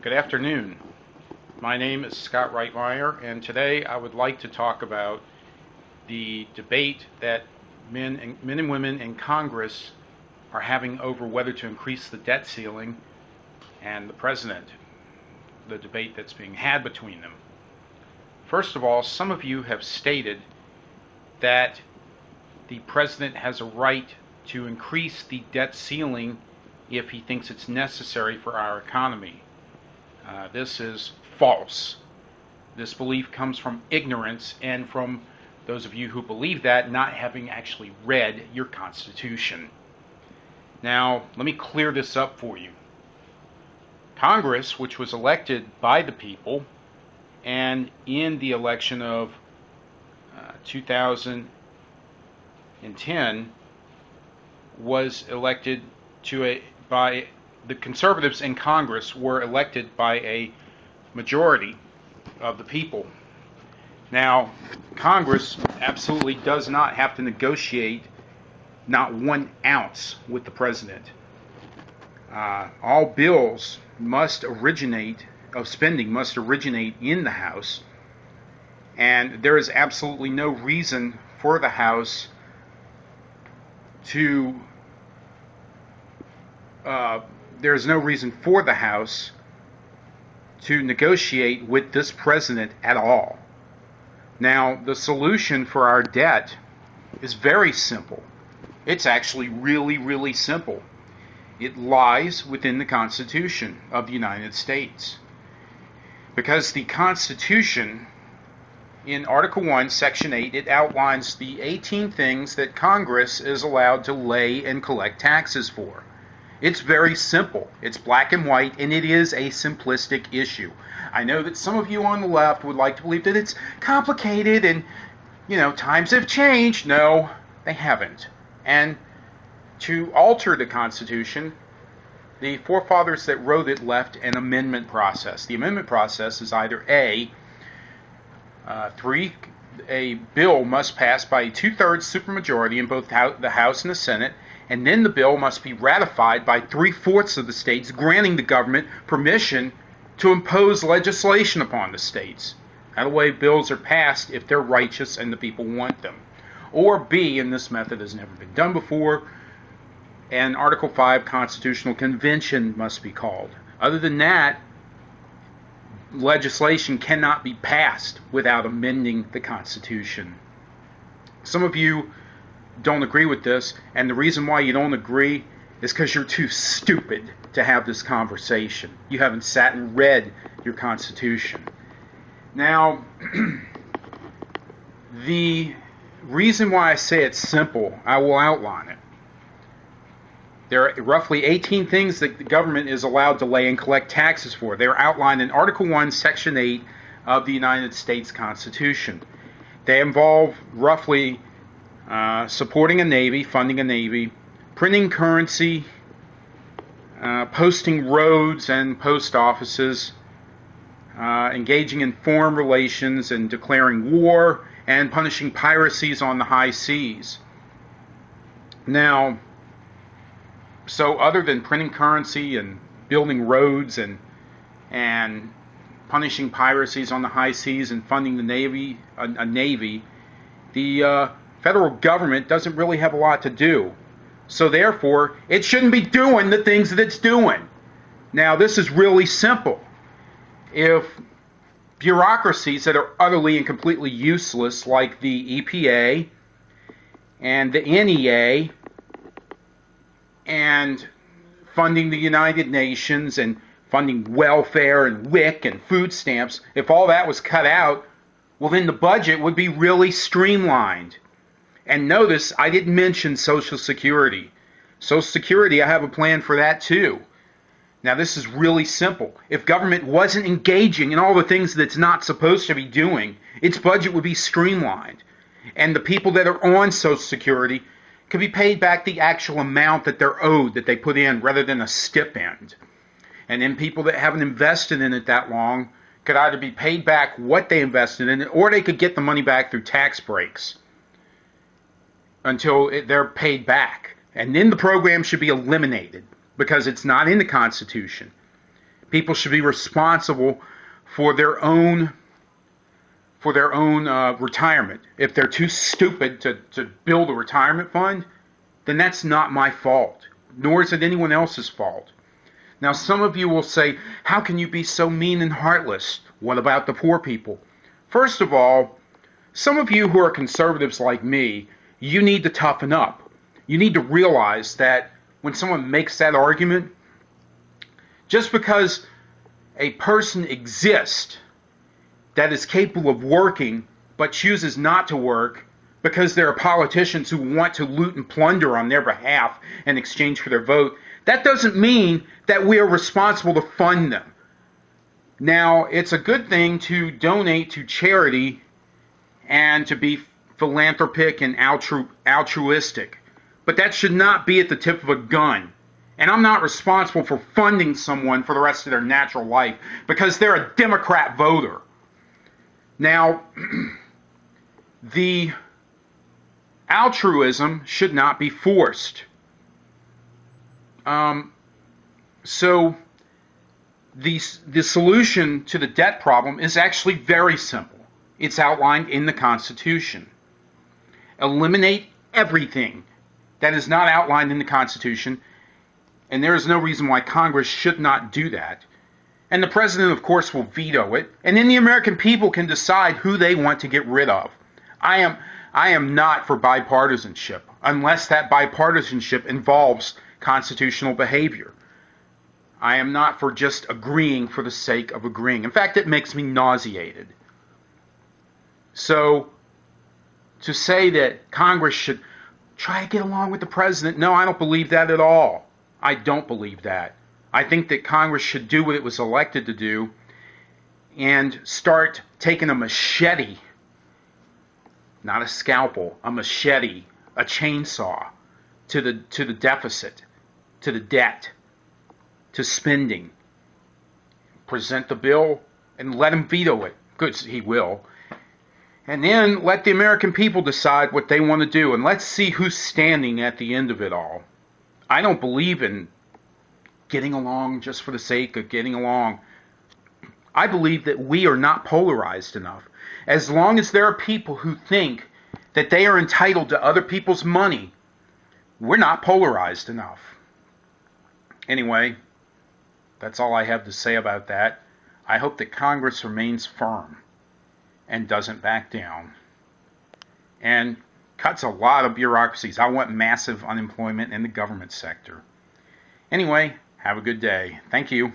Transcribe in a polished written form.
Good afternoon. My name is Scott Reitmeyer, and today I would like to talk about the debate that men and women in Congress are having over whether to increase the debt ceiling and the president, the debate that's being had between them. First of all, some of you have stated that the president has a right to increase the debt ceiling if he thinks it's necessary for our economy. This is false. This belief comes from ignorance and from those of you who believe that not having actually read your Constitution. Now, let me clear this up for you. Congress, which was elected by the people, and in the election of 2010, was elected by the conservatives in Congress were elected by a majority of the people. Now, Congress absolutely does not have to negotiate not 1 ounce with the president. All bills of spending must originate in the House, and there is absolutely no reason for the House to negotiate with this president at all. Now, the solution for our debt is very simple. It's actually really, really simple. It lies within the Constitution of the United States. Because the Constitution, in Article 1, Section 8, it outlines the 18 things that Congress is allowed to lay and collect taxes for. It's very simple. It's black and white, and it is a simplistic issue. I know that some of you on the left would like to believe that it's complicated and, times have changed. No, they haven't. And to alter the Constitution, the forefathers that wrote it left an amendment process. The amendment process is either a bill must pass by a 2/3 supermajority in both the House and the Senate, and then the bill must be ratified by 3/4 of the states, granting the government permission to impose legislation upon the states. That way bills are passed if they're righteous and the people want them. Or B, and this method has never been done before, an Article 5 Constitutional Convention must be called. Other than that, legislation cannot be passed without amending the Constitution. Some of you don't agree with this, and the reason why you don't agree is because you're too stupid to have this conversation. You haven't sat and read your Constitution. Now, the reason why I say it's simple, I will outline it. There are roughly 18 things that the government is allowed to lay and collect taxes for. They are outlined in Article 1, Section 8 of the United States Constitution. They involve roughly supporting a navy, funding a navy, printing currency, posting roads and post offices, engaging in foreign relations and declaring war, and punishing piracies on the high seas. Now, so other than printing currency and building roads and punishing piracies on the high seas and funding the navy, the federal government doesn't really have a lot to do. So therefore, it shouldn't be doing the things that it's doing. Now, this is really simple. If bureaucracies that are utterly and completely useless, like the EPA and the NEA, and funding the United Nations and funding welfare and WIC and food stamps, if all that was cut out, well, then the budget would be really streamlined. And notice, I didn't mention Social Security. Social Security, I have a plan for that too. Now, this is really simple. If government wasn't engaging in all the things that it's not supposed to be doing, its budget would be streamlined. And the people that are on Social Security could be paid back the actual amount that they're owed, that they put in, rather than a stipend. And then people that haven't invested in it that long could either be paid back what they invested in it, or they could get the money back through tax breaks until they're paid back. And then the program should be eliminated because it's not in the Constitution. People should be responsible for their own retirement. If they're too stupid to build a retirement fund, then that's not my fault, nor is it anyone else's fault. Now, some of you will say, how can you be so mean and heartless? What about the poor people? First of all, some of you who are conservatives like me, you need to toughen up. You need to realize that when someone makes that argument, just because a person exists that is capable of working but chooses not to work because there are politicians who want to loot and plunder on their behalf in exchange for their vote, that doesn't mean that we are responsible to fund them. Now, it's a good thing to donate to charity and to be philanthropic and altruistic, but that should not be at the tip of a gun. And I'm not responsible for funding someone for the rest of their natural life because they're a Democrat voter. Now, the altruism should not be forced. So the solution to the debt problem is actually very simple. It's outlined in the Constitution. Eliminate everything that is not outlined in the Constitution, and there is no reason why Congress should not do that. And the president, of course, will veto it, and then the American people can decide who they want to get rid of. I am not for bipartisanship unless that bipartisanship involves constitutional behavior. I am not for just agreeing for the sake of agreeing. In fact, it makes me nauseated. So, to say that Congress should try to get along with the president, no, I don't believe that at all. I don't believe that. I think that Congress should do what it was elected to do and start taking a machete, not a scalpel, a machete, a chainsaw to the deficit, to the debt, to spending. Present the bill and let him veto it. Good, he will. And then let the American people decide what they want to do, and let's see who's standing at the end of it all. I don't believe in getting along just for the sake of getting along. I believe that we are not polarized enough. As long as there are people who think that they are entitled to other people's money, we're not polarized enough. Anyway, that's all I have to say about that. I hope that Congress remains firm and doesn't back down and cuts a lot of bureaucracies. I want massive unemployment in the government sector. Anyway, have a good day. Thank you.